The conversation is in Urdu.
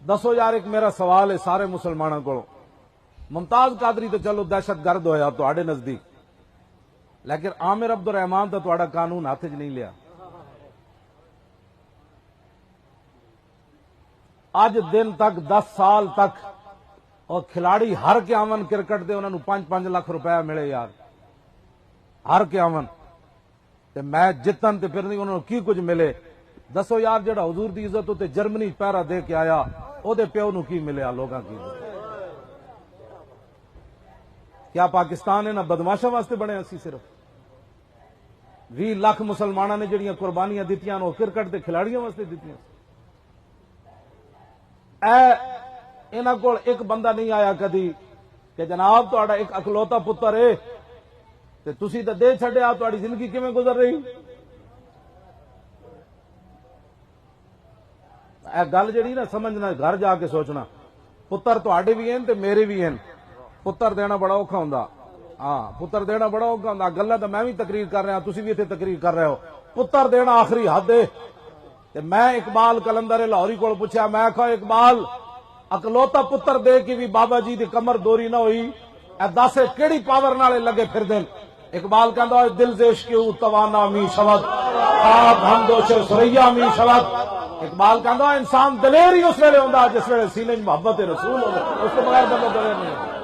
دسو یار ایک میرا سوال ہے سارے مسلمانوں کو، ممتاز قادری تو چلو دہشت گرد ہویا تواڈے نزدیک، لیکن عامر عبد الرحمان تو تواڈا قانون ہاتھ چ نہیں لیا۔ اج دن تک 10 سال تک اور کھلاڑی ہر کے آون کرکٹ دے انہوں نے 5-5 لاکھ روپیہ ملے یار، ہر کے آون تے میچ جتن تے پھر نہیں انہوں نے کی کچھ ملے۔ دسو یار جڑا حضور دی عزت ہوتے جرمنی پہرا دے کے آیا او دے پیو نو کی ملیا لوگاں کی؟ کیا پاکستان ہے نا بدماشاں واسطے بنے اسی صرف 20 لاکھ مسلمانوں نے جڑیاں قربانیاں دتیاں وہ کرکٹ دے کھلاڑیوں واسطے دتیاں۔ انہاں کول ایک بندہ نہیں آیا کدی کہ جناب تہاڈا ایک اکلوتا پتر ہے تے تسی تے دے چھڈیا، تہاڈی زندگی کیویں گزر رہی؟ اے گل جڑی نا سمجھنا، گھر جا کے سوچنا، پتر تہاڈے بھی ہیں تے میرے بھی ہیں، پتر دینا بڑا اوکھا ہوندا، ہاں پتر دینا بڑا اوکھا ہوندا۔ گلاں تے میں بھی تقریر کر رہا، تسی بھی ایتھے تقریر کر رہے ہو، پتر دینا آخری حد ہے۔ تے میں اقبال کلندر لاہوری کول پوچھا، میں کہا اقبال اکلوتا پتر دے کے بھی بابا جی دی کمر دوری نہ ہوئی، اے دس کیڑی پاور نالے لگے پھر دین؟ اقبال کہندا دل زیش کے توانا می شود خواب ہم دوش سریا می شود۔ اقبال کہندا انسان دلیر ہی اس ویلے ہوندا جس ویلے سینے محبت رسول ہوے، اس تو بغیر بندہ دلیر نہیں ہوتا۔